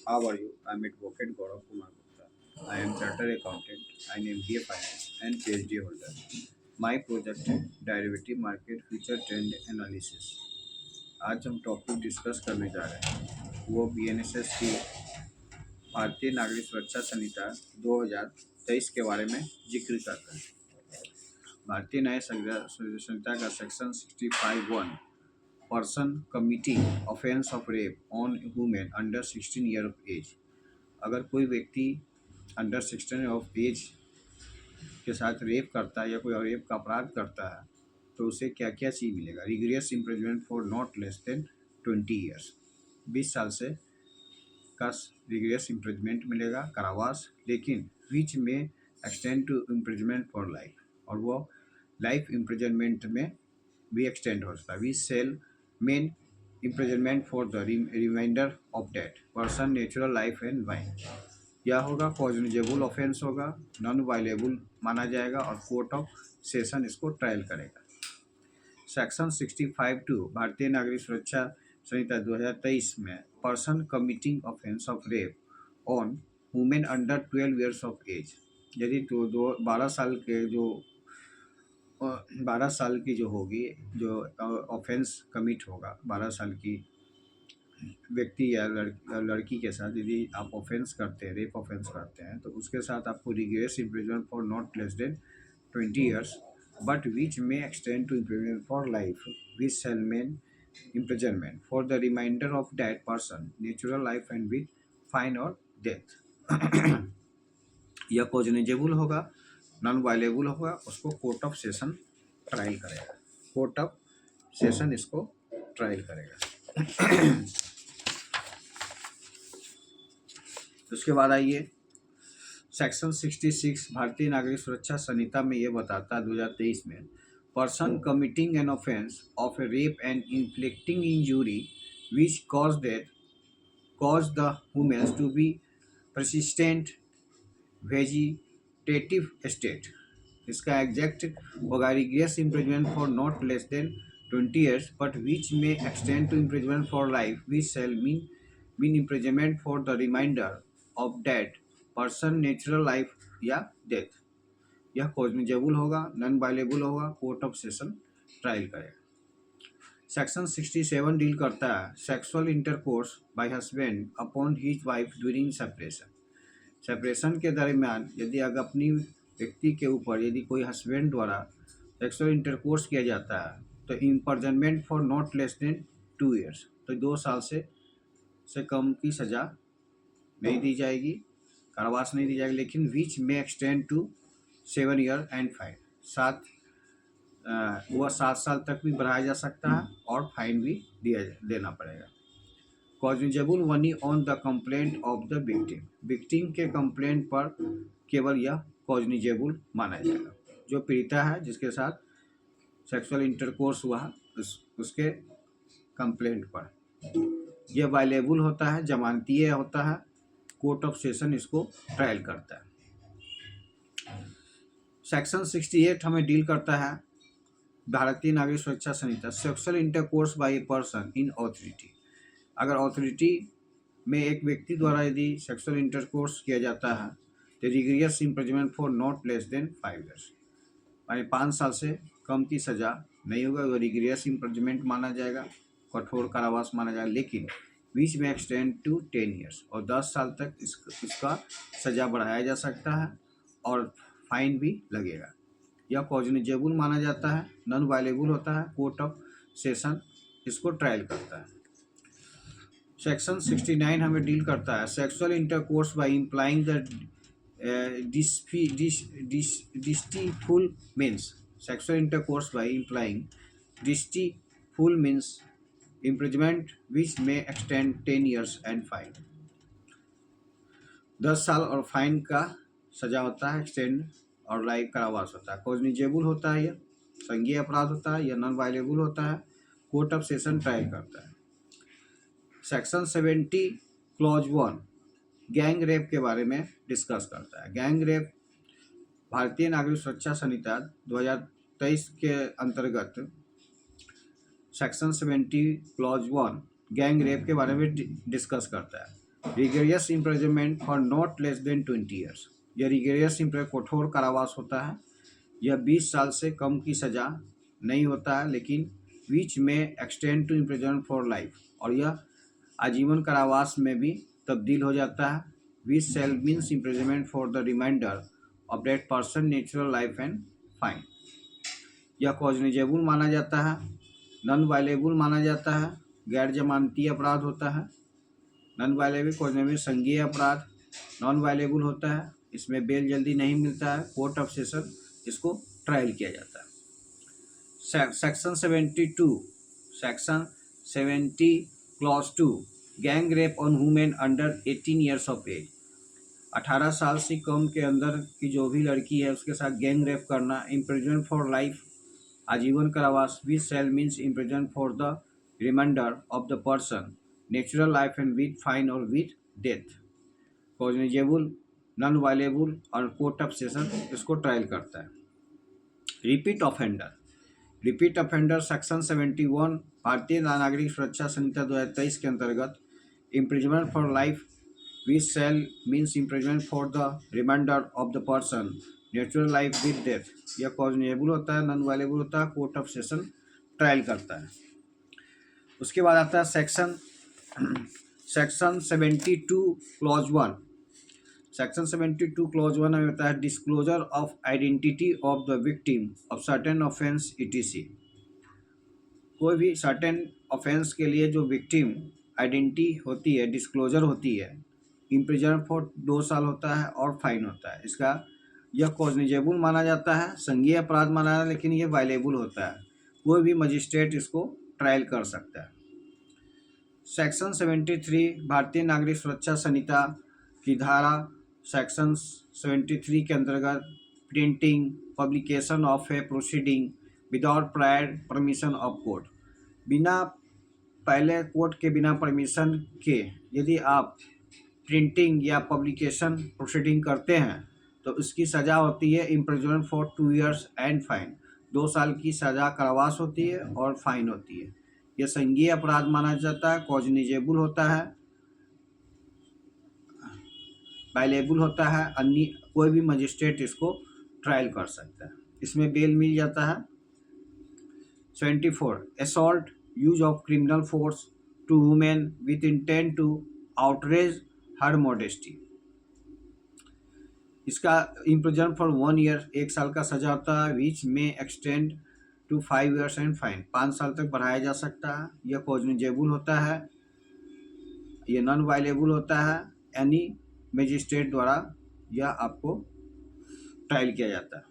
How are you? I'm Advocate Gaurav Kumar Gupta. I am Chartered Accountant and MBA Finance and PhD holder. My project है derivative market future trend analysis. आज हम topic discuss करने जा रहे हैं वो BNSS की भारतीय नागरिक सुरक्षा संहिता 2023 के बारे में जिक्र करता है। भारतीय न्याय संहिता का section 65(1) person committing offence of rape on women under 16 year of age. अगर कोई व्यक्ति अंडर 16 ऑफ एज के साथ रेप करता है या कोई और रेप का अपराध करता है तो उसे क्या क्या चीज़ मिलेगा। Rigorous imprisonment for not less than 20 years, 20 साल से का रिग्रेस इम्प्रिजमेंट मिलेगा, कारावास, लेकिन विच में extend to imprisonment for life, और वो लाइफ इम्प्रिजमेंट में भी एक्सटेंड हो सकता है। Which shall mean imprisonment for the remainder of that person natural life and fine. यह होगा कॉग्निजेबल ऑफेंस होगा, नॉन वायलेबल माना जाएगा और कोर्ट ऑफ सेशन इसको ट्रायल करेगा। सेक्शन 65(2) भारतीय नागरिक सुरक्षा संहिता 2023 में person committing offence of rape on women under 12 years of age, यदि तो 12 साल की जो होगी, जो ऑफेंस कमिट होगा 12 साल की व्यक्ति या लड़की के साथ यदि आप ऑफेंस करते हैं, रेप ऑफेंस करते हैं, तो उसके साथ आपको rigorous imprisonment for not less than 20 years but which में extend to imprisonment for life which shall mean imprisonment for the remainder of that person natural life and with fine और death. यह cognizable होगा, non bailable होगा, उसको court of session trial करेगा। Court of session इसको trial करेगा। उसके बाद आइए सेक्शन 66 भारतीय नागरिक सुरक्षा संहिता में ये बताता है 2023 में person committing an offence of a rape and inflicting injury which cause the women to be persistent vegetative state. इसका एग्जैक्ट होगा rigorous imprisonment for not less than 20 years but which में extend to imprisonment for life which shall mean imprisonment for the remainder of that person natural life या death. यह cognizable होगा, non bailable होगा, court of session trial करेगा। Section 67 deal करता है sexual intercourse bye husband upon his wife during separation. Separation के दरमियान यदि अगर अपनी व्यक्ति के ऊपर यदि कोई हस्बैंड द्वारा सेक्सुअल इंटरकोर्स किया जाता है तो imprisonment for not less then 2 years, तो 2 साल से कम की सज़ा नहीं दी जाएगी, कारावास नहीं दी जाएगी, लेकिन विच में extend to 7 year and fine, वह 7 साल तक भी बढ़ाया जा सकता है और फाइन भी देना पड़ेगा। Cognizable Vani on the complaint of the victim के कंप्लेंट पर केवल यह कॉग्निजेबल माना जाएगा। जो पीड़िता है जिसके साथ सेक्सुअल इंटरकोर्स हुआ उसके कंप्लेंट पर यह वायलेबल होता है, जमानतीय होता है, कोर्ट ऑफ सेशन इसको ट्रायल करता है। सेक्शन 68 हमें डील करता है भारतीय नागरिक सुरक्षा संहिता sexual intercourse by a person in authority. अगर ऑथोरिटी में एक व्यक्ति द्वारा यदि सेक्सुअल इंटरकोर्स किया जाता है तो rigorous imprisonment for not less than 5 years, यानी 5 साल से कम की सज़ा नहीं होगा, वो रिग्रेस इम्प्रिजमेंट माना जाएगा, कठोर कारावास माना जाएगा, लेकिन बीच में एक्सटेंड टू 10 ईयर्स और 10 साल तक इसका सज़ा बढ़ाया जा सकता है और फाइन भी लगेगा। यह कॉग्निजेबल माना जाता है, नॉन वायलेबल होता है, कोर्ट ऑफ सेशन इसको ट्रायल करता है। सेक्शन 69 हमें डील करता है sexual intercourse by employing the deceitful means. Sexual intercourse by employing deceitful means imprisonment which में एक्सटेंड 10 ईयर्स एंड फाइन। 10 साल और फाइन का सजा होता है, एक्सटेंड और लाइफ कारावास होता है। कॉग्निजेबल होता है, यह संज्ञेय अपराध होता है, यह नॉन वायलेबल होता है, कोर्ट ऑफ सेशन ट्रायल करता है। सेक्शन 70 क्लॉज 1 गैंग रेप के बारे में डिस्कस करता है। गैंग रेप भारतीय नागरिक सुरक्षा संहिता 2023 के अंतर्गत सेक्शन 70 क्लॉज 1 गैंग रेप के बारे में डिस्कस करता है। Rigorous imprisonment for not less than 20 years. यह रिगेरियस कठोर कारावास होता है। यह 20 साल से कम की सज़ा नहीं होता है, लेकिन विच में extend to imprison for life, और यह आजीवन कारावास में भी तब्दील हो जाता है। Which shall means imprisonment for the remainder of that person natural life and fine. यह कॉग्निजेबल माना जाता है, नॉन वायलेबल माना जाता है, गैर जमानती अपराध होता है। नॉन वायलेबल कॉग्निजेबल संज्ञेय अपराध नॉन वायलेबल होता है, इसमें बेल जल्दी नहीं मिलता है, कोर्ट ऑफ सेशन इसको ट्रायल किया जाता है। Section 72 section 70 clause 2 gang rape on women under 18 years of age. 18 साल से कम के अंदर की जो भी लड़की है उसके साथ गैंग रेप करना, इम्प्रिजनमेंट फॉर लाइफ, आजीवन कारावास, which shall means imprison for the remainder of the person natural life and with fine और with death. Cognizable, non bailable और कोर्ट ऑफ सेशन इसको ट्रायल करता है। Repeat offender, repeat offender section 71 भारतीय नागरिक सुरक्षा संहिता 2023 के अंतर्गत imprisonment for life which shall means imprisonment for the remainder of the person natural life with death. यह कॉग्निजेबल होता है, नॉन वायलेबल होता है, कोर्ट ऑफ सेशन ट्रायल करता है। उसके बाद आता है सेक्शन 72 क्लॉज 1। सेक्शन 72 क्लॉज 1 में होता है disclosure of identity of the victim of certain offence etc. कोई भी सर्टेन ऑफेंस के लिए जो विक्टिम आइडेंटिटी होती है, डिस्क्लोजर होती है, इम्प्रिजन फॉर 2 साल होता है और फाइन होता है। इसका यह कॉग्निजेबल माना जाता है, संज्ञेय अपराध माना जाता है, लेकिन यह वायलेबल होता है, कोई भी मजिस्ट्रेट इसको ट्रायल कर सकता है। सेक्शन 73 भारतीय नागरिक सुरक्षा संहिता की धारा सेक्शन 73 के अंतर्गत printing publication of A proceeding without prior permission of court. बिना पहले कोर्ट के बिना परमिशन के यदि आप प्रिंटिंग या पब्लिकेशन प्रोसीडिंग करते हैं तो इसकी सज़ा होती है imprisonment for 2 years and fine. 2 साल की सज़ा कारावास होती है और फाइन होती है। यह संज्ञेय अपराध माना जाता है, कॉग्निजेबल होता है, वायलेबल होता है, अन्य कोई भी मजिस्ट्रेट इसको ट्रायल कर सकता है, इसमें बेल मिल जाता है। 74 assault use of criminal force to women with intent to outrage her modesty. इसका इम्प्रिजन फॉर 1 ईयर 1 साल का सजा होता है, विच में extend to 5 years and fine 5 साल तक बढ़ाया जा सकता है। यह कॉग्निजेबल होता है, यह नॉन वायलेबल होता है, एनी मजिस्ट्रेट द्वारा यह आपको ट्रायल किया जाता है।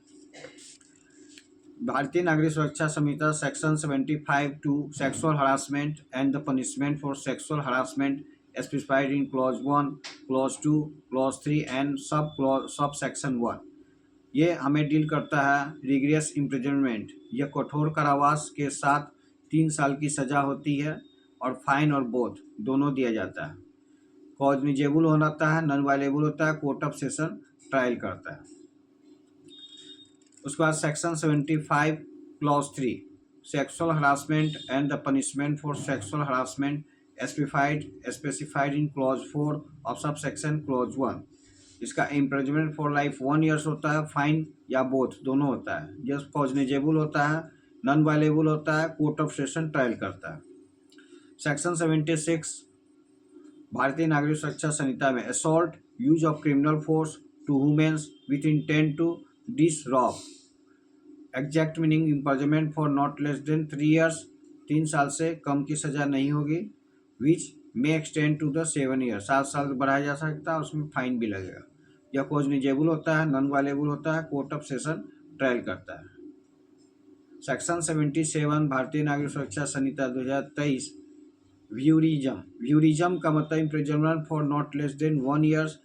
भारतीय नागरिक सुरक्षा संहिता section 75 to sexual harassment and the punishment for sexual harassment specified in clause 1, clause 2, clause 3 and sub section 1। ये हमें डील करता है रिग्रेस इम्प्रिजनमेंट। यह कठोर कारावास के साथ 3 साल की सज़ा होती है और फाइन और बोथ दोनों दिया जाता है। कॉग्निजेबल होता है, नॉन वायलेबल होता है, कोर्ट ऑफ सेशन ट्रायल करता है। उसके बाद section 75 clause 3 sexual harassment and the punishment for sexual harassment specified in clause 4 of sub section clause 1। इसका इम्प्रिजनमेंट फॉर लाइफ 1 ईयर्स होता है, फाइन या बोथ दोनों होता है। यह कॉग्निजेबल होता है, नॉन वायलेबल होता है, कोर्ट ऑफ सेशन ट्रायल करता है। सेक्शन 76 भारतीय नागरिक सुरक्षा संहिता में assault use of criminal force to womens with intent to disrobe, exact meaning imprisonment for not less than 3 years 3 साल से कम की सज़ा नहीं होगी, which may extend to the 7 year 7 साल बढ़ाया जा सकता है, उसमें फाइन भी लगेगा। यह कॉग्निजेबल होता है, नॉन वायलेबल होता है, कोर्ट ऑफ सेशन ट्रायल करता है। सेक्शन 77 भारतीय नागरिक सुरक्षा संहिता 2023 व्यूरिज्म का मतलब imprisonment for not less than 1 years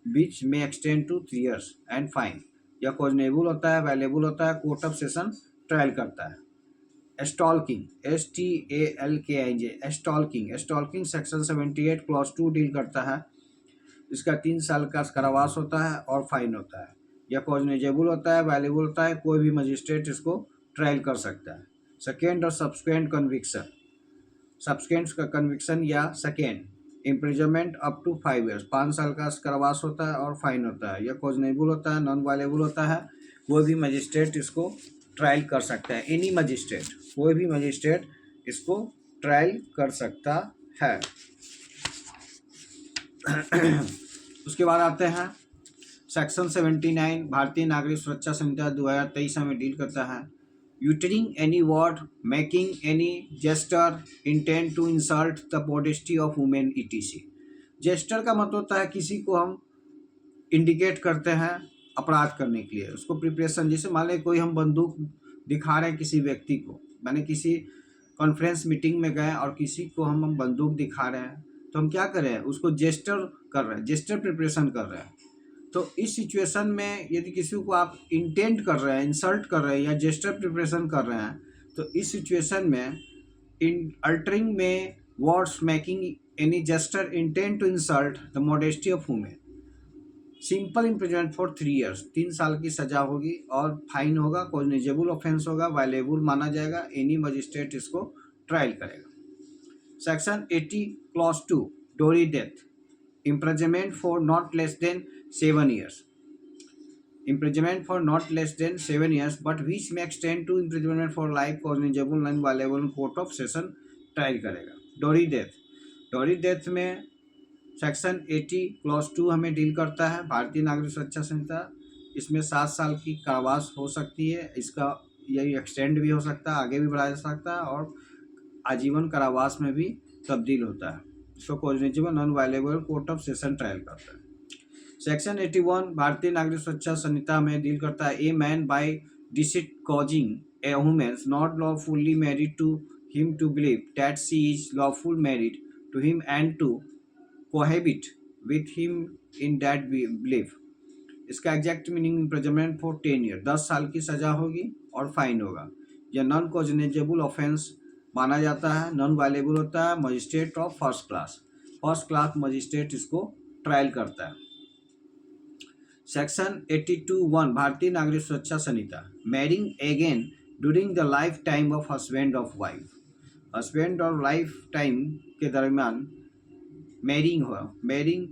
which में extend to 3 years and fine. यह कॉग्निजेबल होता है, वायलेबल होता है, कोर्ट ऑफ सेशन ट्रायल करता है। स्टॉल्किंग STALKING स्टॉल्किंग सेक्शन 78 क्लॉज 2 डील करता है। इसका 3 साल का कारावास होता है और फाइन होता है। यह कॉग्निजेबल होता है, वायलेबल होता है, कोई भी मजिस्ट्रेट इसको ट्रायल कर सकता है। सेकेंड और सब्सिक्वेंट कन्विक्शन, सब्सिक्वेंट का कन्विक्शन या second imprisonment up to 5 years, 5 साल का कारावास होता है और फाइन होता है। यह कॉजनेबल होता है, नॉन वायलेबल होता है। कोई भी मजिस्ट्रेट इसको ट्रायल कर सकता है, एनी मजिस्ट्रेट, कोई भी मजिस्ट्रेट इसको ट्रायल कर सकता है। उसके बाद आते हैं सेक्शन 79 भारतीय नागरिक सुरक्षा संहिता 2023 हमें डील करता है। Uttering any word, making any gesture intent to insult the modesty of women etc. Gesture का मतलब होता है किसी को हम इंडिकेट करते हैं अपराध करने के लिए, उसको प्रिपरेशन, जैसे मान लें कोई हम बंदूक दिखा रहे हैं किसी व्यक्ति को, मैंने किसी कॉन्फ्रेंस मीटिंग में गए और किसी को हम बंदूक दिखा रहे हैं, तो हम क्या कर रहे हैं, उसको जेस्टर कर रहे हैं, जेस्टर प्रिपरेशन कर रहे हैं। तो इस सिचुएशन में यदि किसी को आप इंटेंट कर रहे हैं, इंसल्ट कर रहे हैं या जेस्टर प्रिपरेशन कर रहे हैं, तो इस सिचुएशन में इन अल्टरिंग में words, making any gesture intent to insult the modesty of women, simple imprisonment for 3 years, 3 साल की सजा होगी और फाइन होगा, कॉग्निजेबल ऑफेंस होगा, वायलेबल माना जाएगा, एनी मजिस्ट्रेट इसको ट्रायल करेगा। सेक्शन 80 क्लॉज 2 डोरी death, imprisonment for not less than 7 years, imprisonment for not less than 7 years but which may extend to imprisonment for life, cognizable, non violable, court of session trial करेगा। डोरी death, डोरी death में section 80 clause 2 हमें deal करता है भारतीय नागरिक सुरक्षा संहिता। इसमें 7 साल की कारावास हो सकती है, इसका यही एक्सटेंड भी हो सकता है, आगे भी बढ़ाया जा सकता है और आजीवन कारावास में भी तब्दील होता है। इसको cognizable, non bailable, court of session trial करता है। सेक्शन 81 भारतीय नागरिक सुरक्षा संहिता में डील करता है। A man by deceit causing a women not lawfully married to him to believe that she is lawful married to him and to cohabit with him in that belief. इसका exact meaning imprisonment for 10 year, 10 साल की सजा होगी और fine होगा। यह non cognizable offence माना जाता है, नॉन वायलेबल होता है, magistrate of first class magistrate इसको ट्रायल करता है। सेक्शन 82(1) भारतीय नागरिक सुरक्षा Sanhita, marrying again during the life time of husband of wife, husband और लाइफ टाइम के दरमियान मैरिंग हो, मैरिंग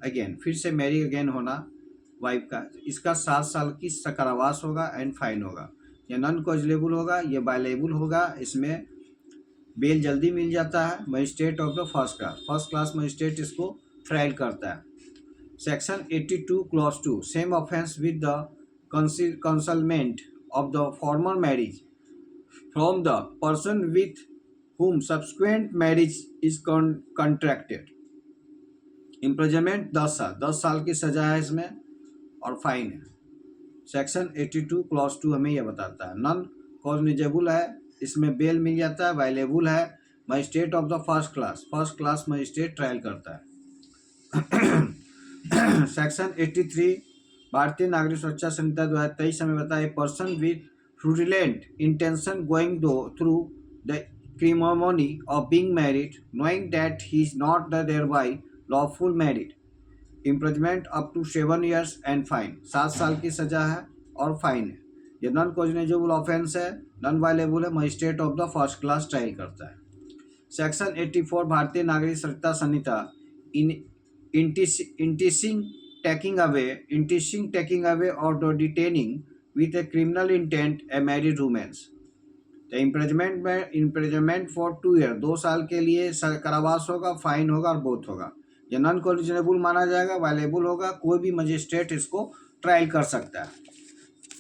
अगेन, फिर से मैरी अगेन होना वाइफ का, इसका 7 साल की कारावास होगा एंड फाइन होगा। यह नॉन कॉग्निजेबल होगा, यह वायलेबल होगा, इसमें बेल जल्दी मिल जाता है, magistrate of the first class magistrate इसको ट्रायल करता है। Section 82 clause 2 same offence with the concealment of the former marriage from the person with whom subsequent marriage is contracted, imprisonment 10 साल की सजा है इसमें और फाइन है। सेक्शन 82 क्लॉज 2 हमें यह बताता है। नॉन कॉग्निजेबल है, इसमें बेल मिल जाता है, वायलेबल है, magistrate of the first class magistrate trial करता है। सेक्शन 83 भारतीय नागरिक सुरक्षा संहिता 2023 हमें बताया, person with fraudulent intention going through the ceremony of being married knowing that he is not thereby lawful married, imprisonment up to 7 years and fine, 7 साल की सजा है और फाइन है। यह नॉन कॉग्निजेबल ऑफेंस है, नॉन वायलेबल है, magistrate of the first class trial करता है। सेक्शन 84 भारतीय नागरिक सुरक्षा संहिता, इंटिसिंग टेकिंग अवे और detaining with a criminal intent a married women's, imprisonment for 2 year, 2 साल के लिए कारावास होगा, फाइन होगा और बोथ होगा। यह नॉन कॉग्निजेबल माना जाएगा, वायलेबल होगा, कोई भी मजिस्ट्रेट इसको ट्रायल कर सकता है।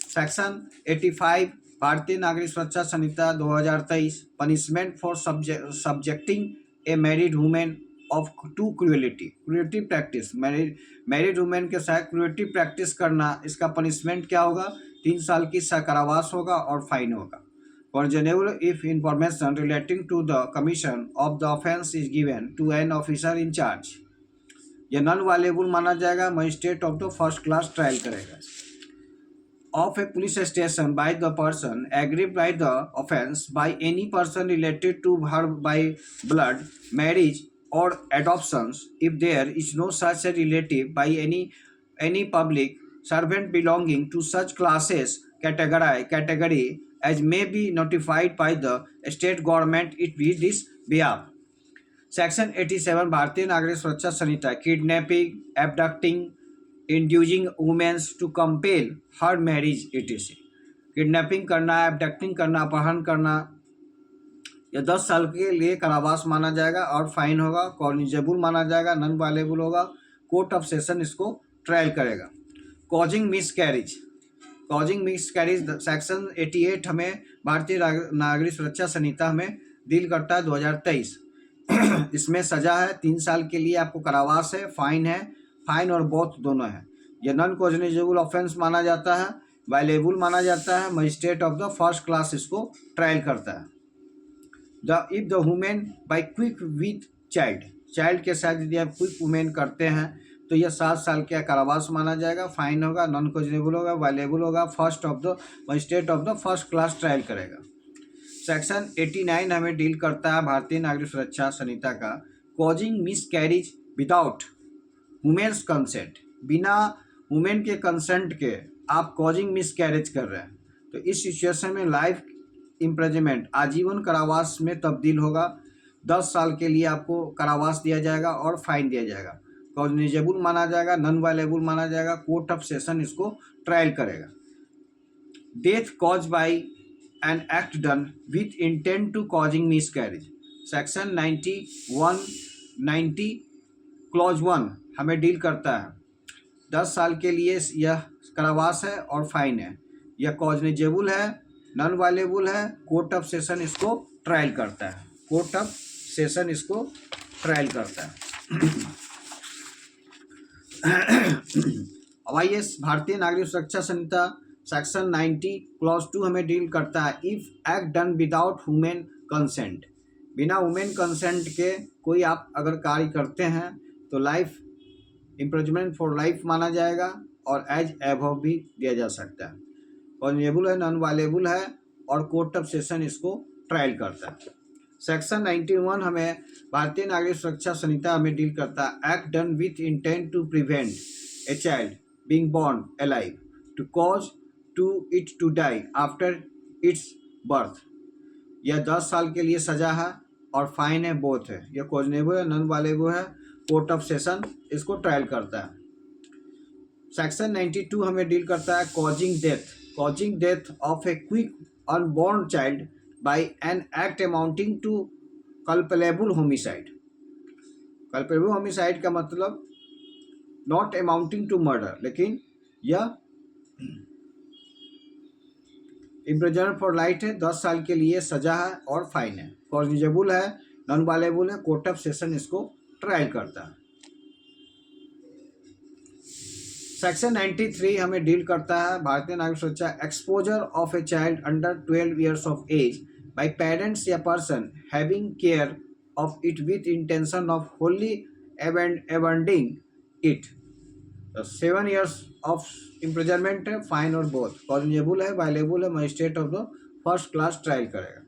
सेक्शन 85 भारतीय नागरिक सुरक्षा संहिता 2023, punishment for subjecting a married women of to cruelty practice, married women के साथ क्रूएलिटी प्रैक्टिस करना, इसका पनिशमेंट क्या होगा, 3 साल की कारावास होगा और फाइन होगा। Congenible if information relating to the commission of the offence is given to an officer in charge, यह नॉन वायलेबल माना जाएगा, magistrate of the first class trial करेगा। Of a police station by the person aggrieved by the offence by any person related to her by blood, marriage और adoptions if there is no such a relative by any public servant belonging to such classes category as may be notified by the state government it be this behalf. Section 87 Bharatiya नागरिक सुरक्षा Sanhita, kidnapping, abducting, inducing womens to compel her marriage etc। Kidnapping करना, abducting करना, अपहरण करना, यह 10 साल के लिए कारावास माना जाएगा और फाइन होगा, कॉग्निजेबल माना जाएगा, नॉन वायलेबल होगा, कोर्ट ऑफ सेशन इसको ट्रायल करेगा। Causing miss carriage, causing miss carriage section 88 हमें भारतीय नागरिक सुरक्षा संहिता हमें डील करता है 2023। इसमें सजा है 3 साल के लिए, आपको कारावास है, फाइन और बोथ दोनों है। यह नॉन कॉग्निजेबल ऑफेंस माना जाता है, वायलेबल माना जाता है, magistrate of the first class इसको ट्रायल करता है। If the women by quick with child के साथ यदि आप क्विक वुमेन करते हैं तो यह 7 साल का कारावास माना जाएगा, फाइन होगा, नॉन कॉग्निजेबल होगा, वायलेबल होगा, first of the magistrate of the first class trial करेगा। सेक्शन 89 हमें डील करता है भारतीय नागरिक सुरक्षा संहिता का, causing miscarriage without women's consent, बिना वुमेन के कंसेंट के आप कॉजिंग मिस कैरेज कर रहे हैं तो इस सिचुएशन में लाइफ इम्प्रिजनमेंट, आजीवन कारावास में तब्दील होगा। 10 साल के लिए आपको कारावास दिया जाएगा और फाइन दिया जाएगा, कॉग्निजेबल माना जाएगा, नॉन वायलेबल माना जाएगा, कोर्ट ऑफ सेशन इसको ट्रायल करेगा। Death cause by an act done with intent to causing miscarriage, section 90 clause 1 हमें डील करता है 10 साल के लिए यह कारावास है और फाइन है, यह कॉग्निजेबल है, नॉन वायलेबल है, कोर्ट ऑफ सेशन इसको ट्रायल करता है, कोर्ट ऑफ सेशन इसको ट्रायल करता है। अब आइए भारतीय नागरिक सुरक्षा संहिता सेक्शन 90 क्लॉज 2 हमें डील करता है, if act done without women consent, बिना वुमेन कंसेंट के कोई आप अगर कार्य करते हैं तो लाइफ इम्प्रिजनमेंट फॉर लाइफ माना जाएगा और एज एबव भी दिया जा सकता है, कॉग्निजेबल है, नॉन वायलेबल है और कोर्ट ऑफ सेशन इसको ट्रायल करता है। सेक्शन 91 हमें भारतीय नागरिक सुरक्षा संहिता हमें डील करता है, act done with intent to prevent a child being born alive to cause to it to die after its birth, यह 10 साल के लिए सजा है और फाइन है, बोथ है, यह कॉग्निजेबल है, नॉन वायलेबल है, कोर्ट ऑफ सेशन इसको ट्रायल करता है। सेक्शन 92 हमें डील करता है causing death of a quick unborn child by an act amounting to culpable homicide. Culpable homicide का मतलब नॉट अमाउंटिंग टू मर्डर, लेकिन यह इम्प्रिजनमेंट फॉर लाइफ है, 10 साल के लिए सजा है और फाइन है, कॉग्निजेबल है, नॉन वायलेबल है, कोर्ट ऑफ सेशन इसको ट्रायल करता है। सेक्शन 93 हमें डील करता है भारतीय नागरिक Suraksha, exposure of a child under 12 years of age by parents या person having care of it with intention of wholly abandoning it, 7 years of imprisonment है, फाइन और बोथ, कॉग्निजेबल है, वायलेबल है, magistrate of the first class trial करेगा।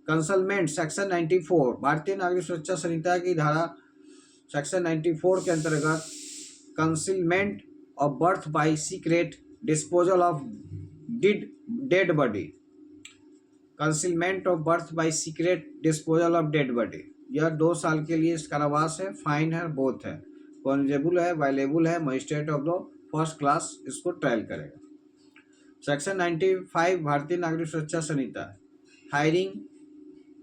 Concealment section 94 भारतीय नागरिक सुरक्षा संहिता की धारा सेक्शन 94 के अंतर्गत concealment of birth bye secret disposal of dead body, concealment of birth bye secret disposal of dead body, यह 2 साल के लिए कारावास है, फाइन है, बोथ है, कॉग्निजेबल है, वायलेबल है, magistrate of the first class इसको ट्रायल करेगा। सेक्शन 95 भारतीय नागरिक सुरक्षा Sanhita, hiring,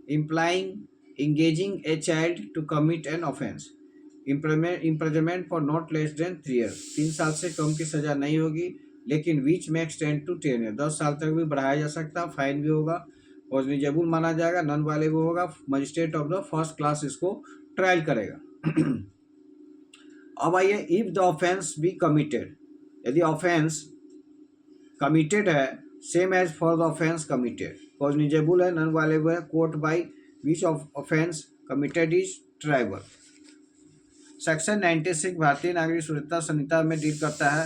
employing, engaging a child to commit an offence, imprisonment for not less than 3 years, 3 साल से कम की सजा नहीं होगी, लेकिन विच में एक्सटेंड टू 10 years, 10 साल तक भी बढ़ाया जा सकता है, फाइन भी होगा, कॉग्निजेबल माना जाएगा, नॉन वायलेबल होगा, magistrate of the first class इसको ट्रायल करेगा। अब आइए, if the offence be committed, यदि ऑफेंस कमिटेड है same as for the offence committed, cognizable है, नॉन वायलेबल है, court by which offence committed is triable. Section 96 Bharatiya नागरिक सुरक्षा संहिता में डील करता है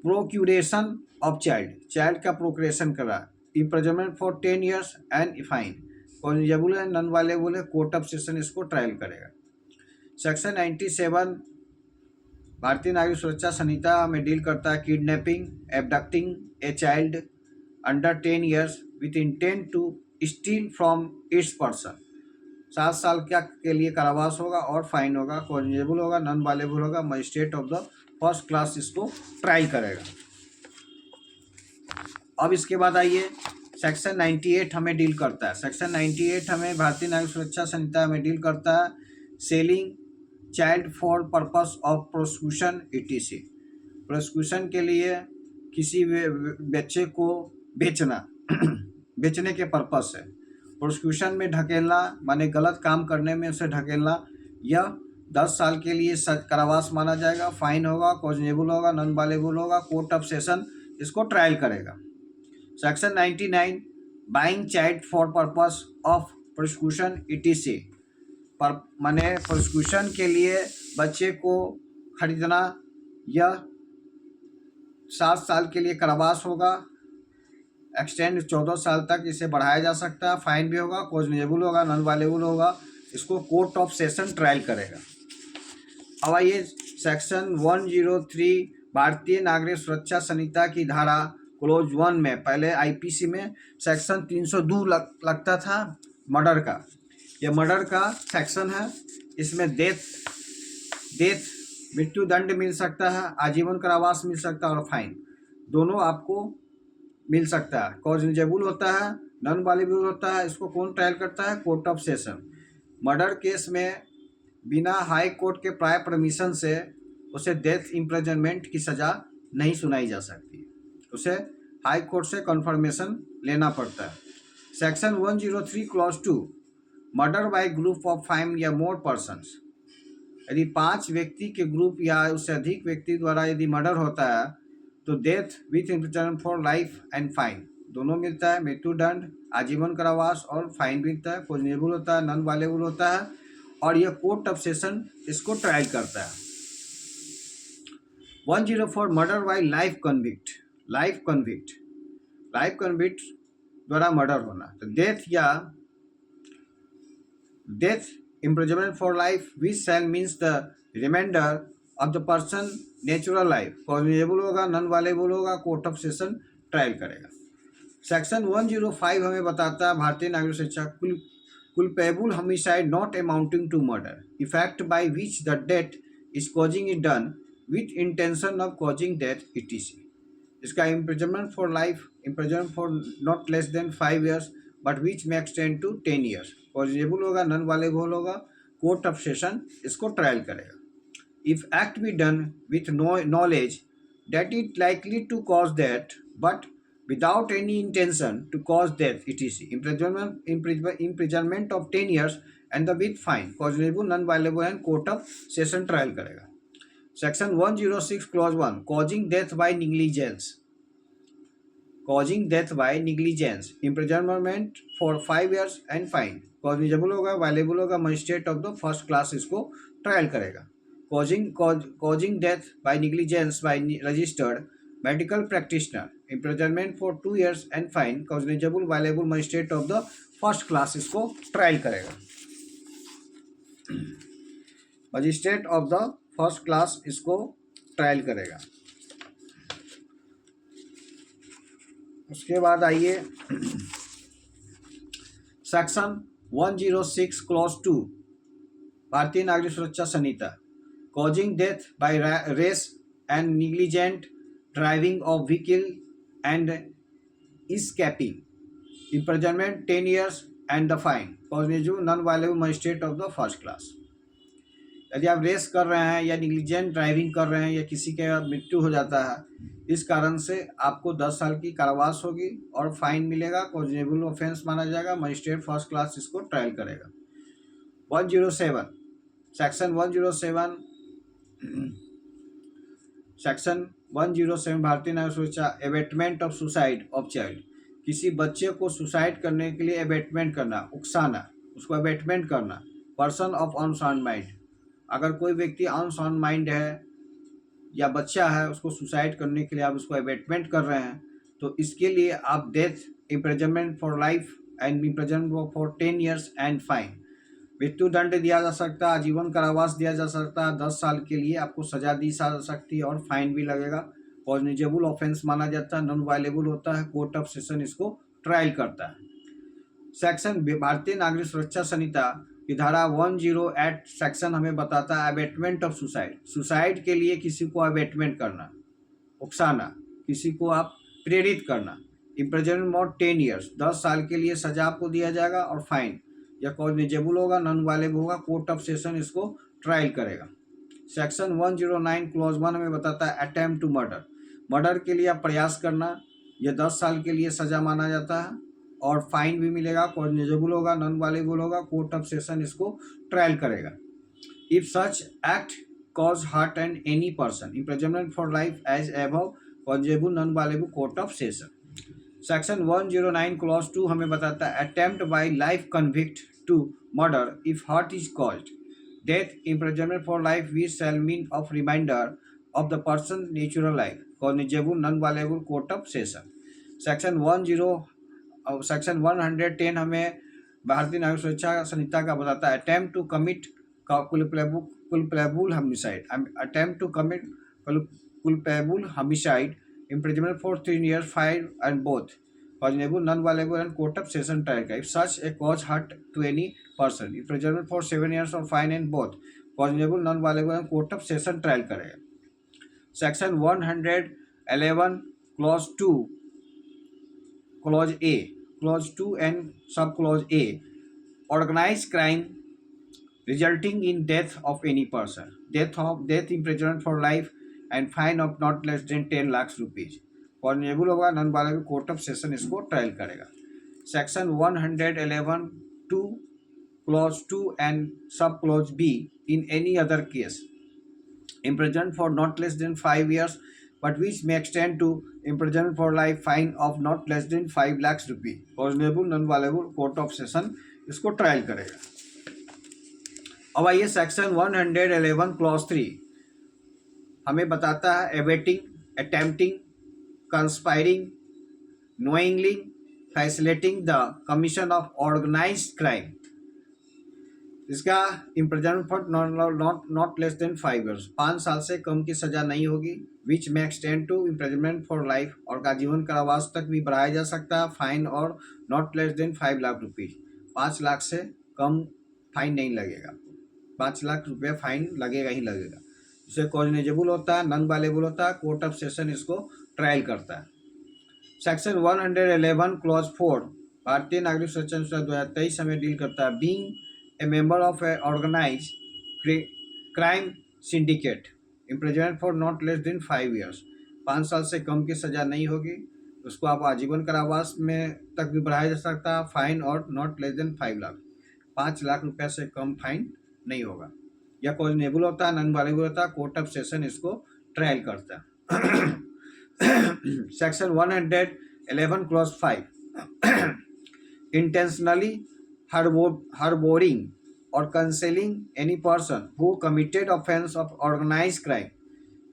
प्रोक्यूरेशन ऑफ चाइल्ड का प्रोक्यूरेशन करा, imprisonment for 10 years and fine, cognizable है, नॉन वायलेबल है, कोर्ट ऑफ सेशन इसको ट्रायल करेगा। सेक्शन 97 भारतीय नागरिक सुरक्षा संहिता में डील करता है kidnapping, abducting a child under 10 years with intent to steal from its person, 7 साल के लिए कारावास होगा और फाइन होगा, कॉग्निजेबल होगा, नॉन वायलेबल होगा, magistrate of the first class इसको ट्रायल करेगा। अब इसके बाद आइए सेक्शन 98 हमें डील करता है। सेक्शन 98 हमें भारतीय नागरिक सुरक्षा संहिता में डील करता है selling child for purpose of prosecution etc. Prosecution के लिए किसी बच्चे को बेचना बेचने के पर्पस से प्रोसिक्यूशन में ढकेलना माने गलत काम करने में उसे ढकेलना, यह 10 साल के लिए कारावास माना जाएगा, फाइन होगा, कॉग्निजेबल होगा, नॉन वायलेबल होगा, कोर्ट ऑफ सेशन इसको ट्रायल करेगा। Section 99 buying child for purpose of prosecution etc पर माने प्रोसिक्यूशन के लिए बच्चे को खरीदना, यह 7 साल के लिए कारावास होगा, एक्सटेंड 14 साल तक इसे बढ़ाया जा सकता है, फाइन भी होगा, कॉग्निजेबल होगा, नॉन वायलेबल होगा, इसको कोर्ट ऑफ सेशन ट्रायल करेगा। अब आइए सेक्शन 103 भारतीय नागरिक सुरक्षा संहिता की धारा क्लोज 1 में, पहले आईपीसी में सेक्शन 302 लगता था मर्डर का, यह मर्डर का सेक्शन है। इसमें डेथ मृत्यु दंड मिल सकता है, आजीवन कारावास मिल सकता है और फाइन दोनों आपको मिल सकता है। कॉग्निजेबल होता है, नॉन वायलेबल होता है, इसको कौन ट्रायल करता है? Court of session. Murder case में बिना हाई कोर्ट के प्रायर परमिशन से उसे डेथ इम्प्रिजनमेंट की सज़ा नहीं सुनाई जा सकती, उसे हाई कोर्ट से कन्फर्मेशन लेना पड़ता है। Section 103 clause 2 murder bye group of 5 या मोर पर्सन्स, यदि 5 व्यक्ति के ग्रुप या उससे अधिक व्यक्ति द्वारा यदि मर्डर होता है तो death with imprisonment for life and fine दोनों मिलता है, मृत्यु दंड, आजीवन कारावास और फाइन मिलता है, कॉग्निजेबल होता है, नॉन वायलेबल होता है और यह कोर्ट ऑफ सेशन इसको ट्रायल करता है। 104 मर्डर बाय लाइफ कन्विक्ट द्वारा मर्डर होना, तो death imprisonment for life which shall means the remainder of the person natural life, cognizable होगा, नॉन वायलेबल होगा, कोर्ट ऑफ सेशन ट्रायल करेगा। सेक्शन 105 हमें बताता है भारतीय नागरिक सुरक्षा culpable homicide not amounting to murder, effect by which the death is causing it done with intention of causing death etc. इसका imprisonment for life, imprisonment for not less than 5 years but which may extend to 10 years, cognizable होगा, non bailable होगा, court of session इसको trial करेगा। If act be done with knowledge that it likely to cause death but without any intention to cause death it is imprisonment of 10 years and the with fine, cognizable, non bailable and court of session trial करेगा। Section 106 clause 1 causing death by negligence, imprisonment for 5 years and fine, cognizable होगा, bailable होगा, magistrate of the first class इसको trial करेगा। Causing death by negligence by registered medical practitioner, imprisonment for 2 years and fine, cognizable, bailable, magistrate of the first class इसको trial करेगा। Magistrate of the first class इसको trial करेगा। उसके बाद आइए section 106 clause 2 Bharatiya नागरिक सुरक्षा Sanhita causing death by rash and negligent driving of vehicle and escaping, imprisonment 10 years and the fine, cognizable, non bailable, magistrate of the first class. यदि आप race कर रहे हैं या निग्लिजेंट ड्राइविंग कर रहे हैं या किसी का मृत्यु हो जाता है, इस कारण से आपको 10 साल की कारावास होगी और फाइन मिलेगा, कॉग्निजेबल ऑफेंस माना जाएगा, मजिस्ट्रेट फर्स्ट क्लास इसको ट्रायल करेगा। 107 सेक्शन 107 भारतीय नागरिक सुरक्षा abetment of suicide of child, किसी बच्चे को सुसाइड करने के लिए एबेटमेंट करना, उकसाना, उसको एबेटमेंट करना। पर्सन ऑफ अनसाउंड माइंड, अगर कोई व्यक्ति अनसाउंड माइंड है या बच्चा है उसको सुसाइड करने के लिए आप उसको एबेटमेंट कर रहे हैं तो इसके लिए आप death, imprisonment for life and imprisonment for 10 years and fine, मृत्यु दंड दिया जा सकता है, आजीवन कारावास दिया जा सकता है, 10 साल के लिए आपको सजा दी जा सकती है और फाइन भी लगेगा। कॉग्निजेबल ऑफेंस माना जाता है, नॉन वायलेबल होता है, कोर्ट ऑफ सेशन इसको ट्रायल करता है। सेक्शन भारतीय नागरिक सुरक्षा संहिता कि धारा 108 सेक्शन हमें बताता है अबेटमेंट ऑफ सुसाइड। सुसाइड के लिए किसी को अबेटमेंट करना, उकसाना, किसी को आप प्रेरित करना। इम्प्रिजनमेंट मोर 10 ईयर्स, 10 साल के लिए सजा आपको दिया जाएगा और फाइन या कॉग्निजेबल होगा, नॉन वालेबल होगा, कोर्ट ऑफ सेशन इसको ट्रायल करेगा। सेक्शन 109 क्लॉज 1 हमें बताता है अटेम्प्ट टू मर्डर। मर्डर के लिए आप प्रयास करना, यह 10 साल के लिए सजा माना जाता है और फाइन भी मिलेगा, कॉग्निजेबल होगा, नॉन वालेबल होगा, कोर्ट ऑफ सेशन इसको ट्रायल करेगा। If such act cause hurt and any person, imprisonment for life as above, causeable, non-violable, court of session. Section 109 clause 2 हमें बताता है attempt by life convict to murder if hurt is caused, death, imprisonment for life which shall mean of remainder of the person's natural life, cognitive, non-violable, court of session. Section 110 हमें भारतीय नागरिक सुरक्षा संहिता का बताता है attempt to commit culpable homicide, attempt to commit culpable homicide, imprisonment for 3 years, fine and both, cautionable, non-violable and court of session trial. If such a cause hurt to any person, imprisonment for 7 years or fine and both, cautionable, non-violable and court of session trial करेगा। Section 111 clause 2 clause A, clause 2 and sub clause A, organized crime resulting in death of any person, death imprisonment for life and fine of not less than 10 lakh rupees, cognizable होगा, non bailable, court of session इसको trial करेगा। Section 111 2 clause 2 and sub clause B, in any other case imprisonment for not less than 5 years but which may extend to imprisonment for life, fine of not less than 5 lakhs rupees, cognizable, non bailable, court of session इसको trial करेगा। अब आइए section 111 clause 3 हमें बताता है abetting, attempting, conspiring, knowingly facilitating the commission of organised crime. इसका imprisonment for not less than 5 years, 5 साल से कम की सजा नहीं होगी, विच में extend to imprisonment for life, और आजीवन कारावास तक भी बढ़ाया जा सकता है, फाइन और not less than 5 lakh rupees, 5 lakh से कम फाइन नहीं लगेगा, 5 लाख रुपये फाइन लगेगा ही लगेगा। इसे कॉग्निजेबल होता है, नॉन वालेबल होता है, कोर्ट ऑफ सेशन इसको ट्रायल करता है। सेक्शन 111 क्लॉज 4 भारतीय नागरिक सुरक्षा संहिता 2023 हमें डील करता है being a member of a organise crime syndicate, imprisonment for not less than 5 years, 5 साल से कम की सजा नहीं होगी, उसको आप आजीवन कारावास में तक भी बढ़ाया जा सकता है, फाइन और not less than 5 lakh, 5 lakh रुपये से कम फाइन नहीं होगा। या कॉग्निजेबल होता है, नॉन वालेबल होता है, कोर्ट ऑफ सेशन इसको ट्रायल करता है। Section 111 clause 5 intentionally harboring or concealing any person who committed offense of organized crime,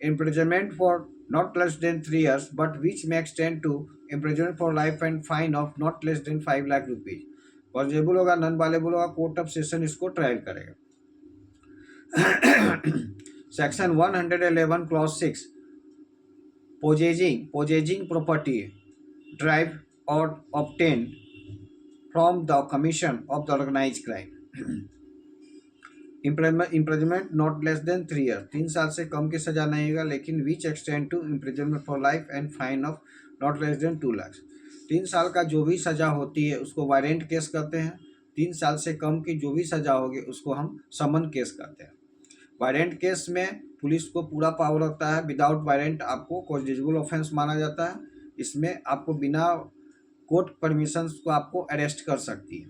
imprisonment for not less than 3 years but which may extend to imprisonment for life and fine of not less than 5 lakh rupees, cognizable होगा, non bailable होगा, court of session इसको trial करेगा। Section 111 clause 6 possessing property derived or obtained from the commission of the organized crime, imprisonment not less than 3 years, 3 साल से कम की सजा नहीं होगा, लेकिन which extend to imprisonment for life and fine of not less than 2 lakhs, 3 साल का जो भी सजा होती है उसको वारंट केस करते हैं, 3 साल से कम की जो भी सजा होगी उसको हम समन केस करते हैं। वारंट केस में पुलिस को पूरा पावर होता है, विदाउट वारंट आपको कॉग्निजेबल ऑफेंस माना जाता है, इसमें आपको बिना कोर्ट परमिशन को आपको अरेस्ट कर सकती है,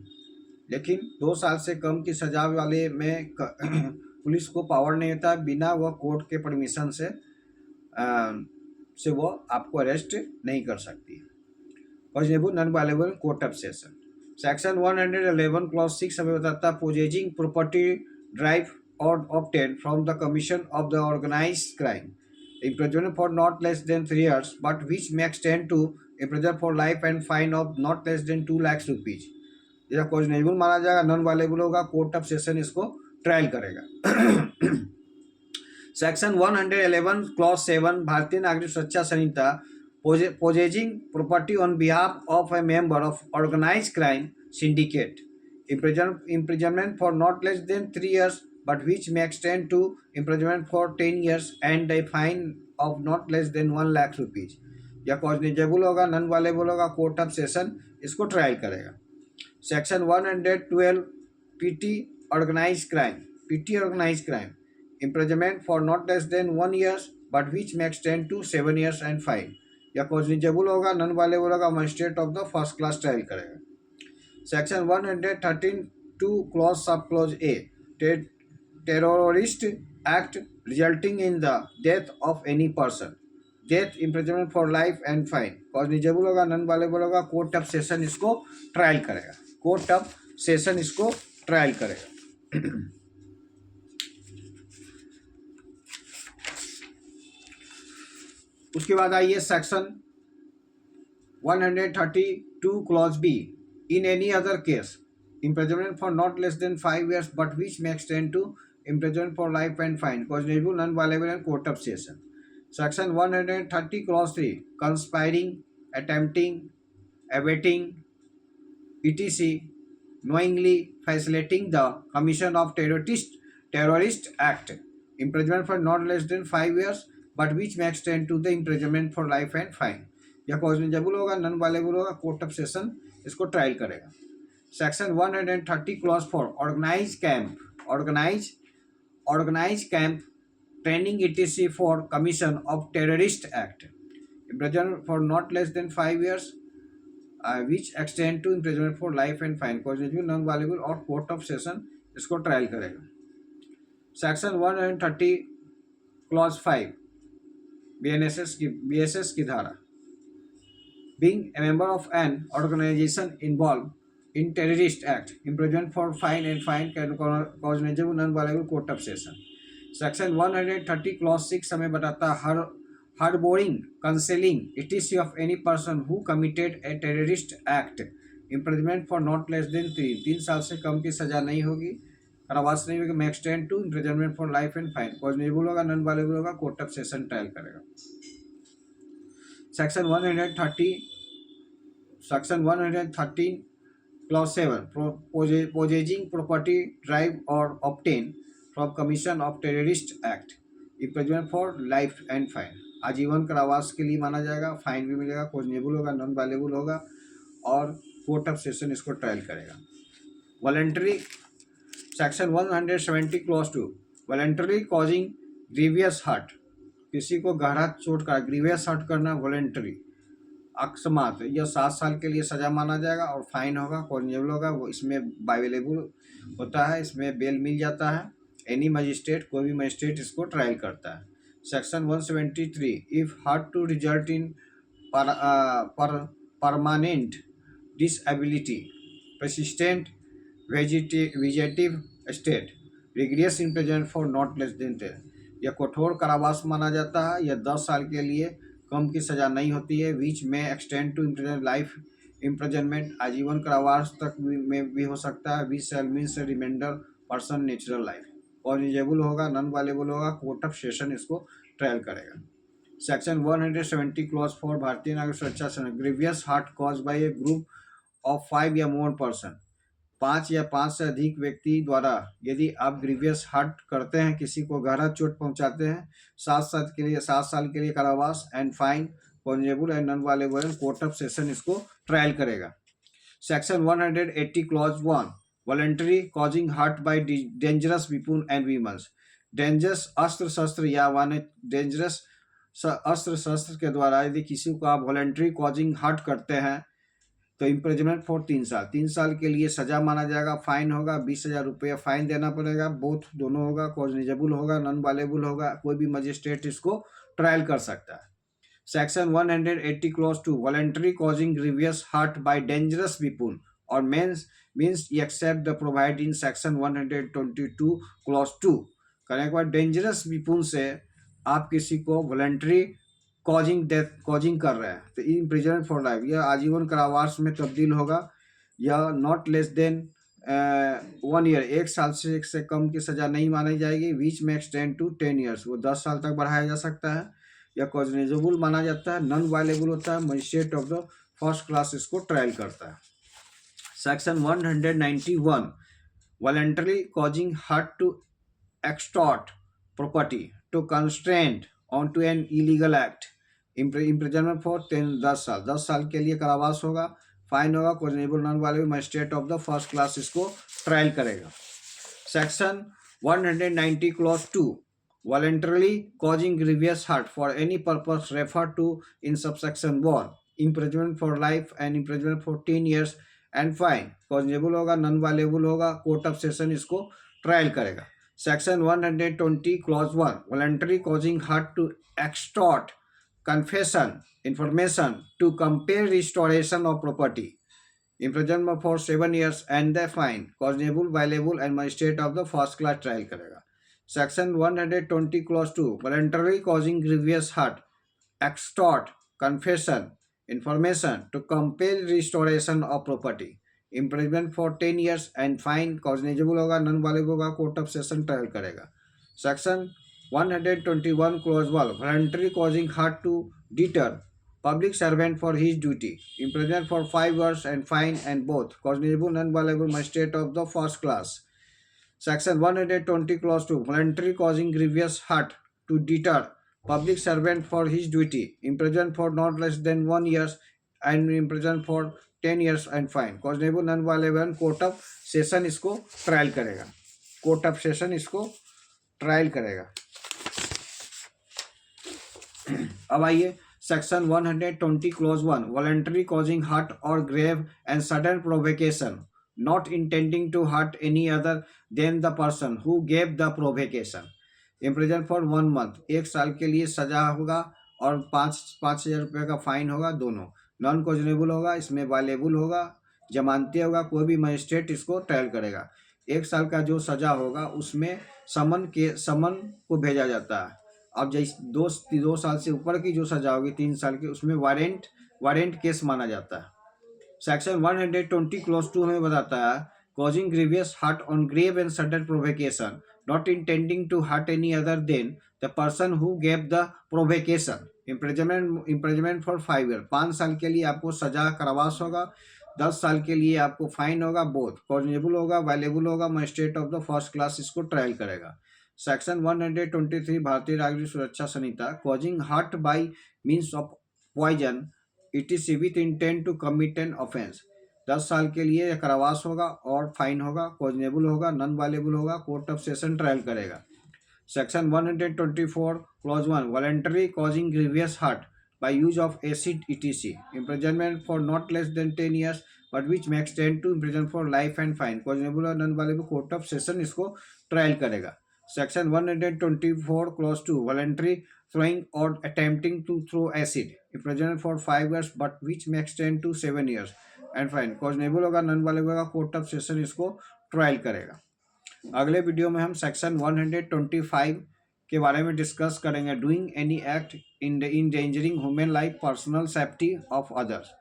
लेकिन 2 साल से कम की सजा वाले में पुलिस को पावर नहीं होता, बिना वह कोर्ट के परमिशन से वो आपको अरेस्ट नहीं कर सकती है। Cognizable, non bailable, court of session. Section 111 clause 6 हमें बताता है पोजेजिंग प्रॉपर्टी ड्राइव और obtain from the commission of the organised crime, imprisonment for not less than 3 years but which may extend to imprisonment for life and fine of not less than 2 lakhs rupees, यह cognizable माना जाएगा, non bailable होगा, court of session इसको trial करेगा। Section 111 clause 7 भारतीय नागरिक सुरक्षा संहिता possessing property on behalf of a member of organized crime syndicate, imprisonment for not less than 3 years, but which may extend to imprisonment for 10 years and a fine of not less than 1 lakh rupees. या cognizable होगा, non bailable होगा, court of session इसको trial करेगा। Section 112 petty organise crime, petty organise crime, imprisonment for not less than 1 year but which may extend to 7 years and fine। या cognizable होगा, non bailable होगा, magistrate of the first class trial करेगा। Section 113 two clause sub clause A, terrorist act resulting in the death of any person, death, imprisonment for life and fine. Cognizable होगा, non bailable होगा, court of session इसको trial करेगा, court of session इसको trial करेगा। उसके बाद आइए section 132 clause B, in any other case imprisonment for not less than 5 years but which may extend to imprisonment for life and fine, cognitive, non-violable and court of session। Section 130 clause 3, conspiring, attempting, abetting, etc., knowingly facilitating the commission of terrorist act, imprisonment for not less than 5 years but which may extend to the imprisonment for life and fine। या cognizable होगा, non bailable होगा, court of session इसको trial करेगा। Section 130 clause 4, organise camp, organise camp training etc for commission of terrorist act, imprisonment for not less than 5 years which extend to imprisonment for life and fine, cognizable, non bailable और court of session इसको trial करेगा। Section 130 clause 5, BSS की धारा, being a member of an organization involved in terrorist act, imprisonment for fine and fine, cognizable, non-violable, court of session। Section 130 clause 6 हमें बताता है harboring, concealing, etc of any person who committed a terrorist act, imprisonment for not less than 3 साल से कम की सजा नहीं होगी, कारावास नहीं होगी, may extend to imprisonment for life and fine, cognizable होगा, नॉन वालेबल होगा, कोर्ट ऑफ सेशन ट्रायल करेगा। Section 113 clause 7, possessing property derived or obtained from commission of terrorist act, imprisonment for life and fine, आजीवन कारावास के लिए माना जाएगा, fine भी मिलेगा, कॉग्निजेबल होगा, नॉन वालेबल होगा और कोर्ट ऑफ सेशन इसको ट्रायल करेगा। Voluntary, section 170 clause 2, voluntary causing grievous hurt, किसी को गहरा चोट का, ग्रीवियस हर्ट करना वॉलंटरी, अकस्मात, यह 7 साल के लिए सजा माना जाएगा और फाइन होगा, कॉग्निजेबल होगा, वो इसमें बाइलेबल होता है, इसमें बेल मिल जाता है, एनी मजिस्ट्रेट, कोई भी मजिस्ट्रेट इसको ट्रायल करता है। Section 173, if hurt to result in permanent disability, persistent vegetative state, rigorous imprisonment for not less than 10, यह कठोर कारावास माना जाता है, यह 10 साल के लिए कम की सजा नहीं होती है, विच में extend to imprison life imprisonment, आजीवन कारावास तक में भी हो सकता है, which shall means remainder person natural life, cognizable होगा, नॉन वालेबल होगा, कोर्ट ऑफ सेशन इसको ट्रायल करेगा। सेक्शन 170 क्लॉज 4, भारतीय नागरिक Suraksha Sanrakshan, grievous hurt cause by a group of 5 या मोर पर्सन, 5 या 5 से अधिक व्यक्ति द्वारा यदि आप ग्रीवियस हर्ट करते हैं, किसी को गहरा चोट पहुंचाते हैं, 7 साल के लिए कारावास and fine, cognizable and non bailable, court of session इसको ट्रायल करेगा। Section 180 clause 1, voluntary causing hurt by dangerous weapon and means, dangerous अस्त्र शस्त्र या डेंजरस अस्त्र शस्त्र के द्वारा यदि किसी को आप वॉलंटरी कॉजिंग हर्ट करते हैं तो इम्प्रिजनमेंट फॉर 3 साल के लिए सजा माना जाएगा, फाइन होगा, 20,000 रुपया फाइन देना पड़ेगा, बोथ दोनों होगा, कॉग्निजेबल होगा, नॉन वालेबल होगा, कोई भी मजिस्ट्रेट इसको ट्रायल कर सकता है। Section 180 clause 2, voluntary causing grievous hurt by dangerous weapon और means except the provide in section 122 clause 2, करने के बाद डेंजरस वेपन से आप किसी को वॉलंटरी कॉजिंग कर रहे हैं तो इम्प्रिजनमेंट फॉर लाइफ, यह आजीवन कारावास में तब्दील होगा, यह नॉट लेस देन 1 ईयर, 1 साल से कम की सजा नहीं मानी जाएगी, विच में एक्सटेंड टू 10 ईयर्स, वो 10 साल तक बढ़ाया जा सकता है, यह कॉग्निजेबल माना जाता है, नॉन वायलेबल होता है, magistrate of the first class इसको ट्रायल करता है। Section 191, voluntarily causing hurt to extort property, to constrain onto an illegal act, imprisonment for 10 साल के लिए कारावास होगा, फाइन होगा, कॉन्जेबल नॉन वाले magistrate of the first class इसको ट्रायल करेगा. Section 190 clause 2, voluntarily causing grievous hurt for any purpose referred to in subsection 1, imprisonment for life and imprisonment for 10 years and fine. Cognizable होगा, non bailable होगा, court of session इसको trial करेगा. Section 120 clause 1, voluntary causing hurt to extort confession information to compel restoration of property, imprisonment for 7 years and the fine, cautionable, violable and magistrate of the first class trial करेगा. Section 120 clause 2, voluntarily causing grievous hurt, extort, confession, information to compel restoration of property, imprisonment for 10 years and fine, cautionable होगा, non bailable होगा, court of session trial करेगा. Section 121 clause 1, voluntary causing hurt to deter public servant for his duty, imprisonment for 5 years and fine and both, cautionable, non-violable magistrate of the first class. Section 120 clause 2, voluntary causing grievous hurt to deter public servant for his duty, imprisonment for not less than 1 year and imprisonment for 10 years and fine, cautionable, non-violable. Court of session इसको trial करेगा. Court of session इसको trial करेगा. अब आइए section 120 clause 1, voluntary causing hurt और grave and sudden provocation, not intending to hurt any other than the person who gave the provocation, imprison for 1 month, 1 साल के लिए सजा होगा और 5,000 रुपये का फाइन होगा. दोनों नॉन कॉजनेबल होगा, इसमें वालेबल होगा, जमानती होगा. कोई भी मजिस्ट्रेट इसको ट्रायल करेगा. 1 साल का जो सजा होगा उसमें समन को भेजा जाता है. अब जैसे 2 साल से ऊपर की जो सजा होगी 3 साल की, उसमें वारंट केस माना जाता है. सेक्शन 120 क्लोज 2 हमें बताता है, causing grievous hurt on grave and sudden provocation, not intending to hurt any other than the person who gave the provocation, imprisonment for 5 years, 5 साल के लिए आपको सजा कारावास होगा, 10 साल के लिए आपको फाइन होगा. बोथ कॉजनेबल होगा, वायलेबल होगा, magistrate of the first class इसको ट्रायल करेगा. सेक्शन 123 भारतीय नागरिक सुरक्षा Sanhita, causing hurt by means of poison ETC with intent to commit an offence, 10 साल के लिए कारावास होगा और फाइन होगा, कॉजनेबल होगा, नॉन वायलेबल होगा, कोर्ट ऑफ सेशन ट्रायल करेगा. Section 124 clause 1, voluntary causing grievous hurt by use of acid ETC, imprisonment for not less than 10 years but which may extend to imprisonment for life and fine, cautionable और non bailable, court of session इसको trial करेगा. Section 124 clause 2, voluntary throwing or attempting to throw acid, imprisonment for 5 years but which may extend to 7 years and fine, cautionable होगा, non bailable होगा, court of session इसको trial करेगा. अगले video में हम section 125 के बारे में डिस्कस करेंगे, doing any act in endangering human life, personal safety of others.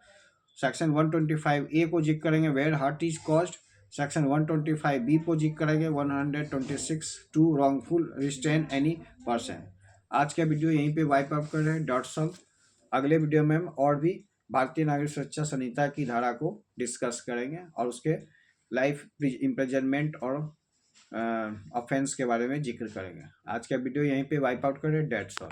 Section 125 A को जिक्र करेंगे, where hurt is caused. Section 125 B को जिक्र करेंगे, 126 two wrongful restrain any person. आज का वीडियो यहीं पे वाइप अप कर रहे हैं. Dot solve. अगले वीडियो में हम और भी भारतीय नागरिक सुरक्षा संहिता की धारा को डिस्कस करेंगे और उसके लाइफ इम्प्रिजनमेंट और ऑफेंस के बारे में जिक्र करेंगे. आज का वीडियो यहीं पे वाइप आउट करें. That's all.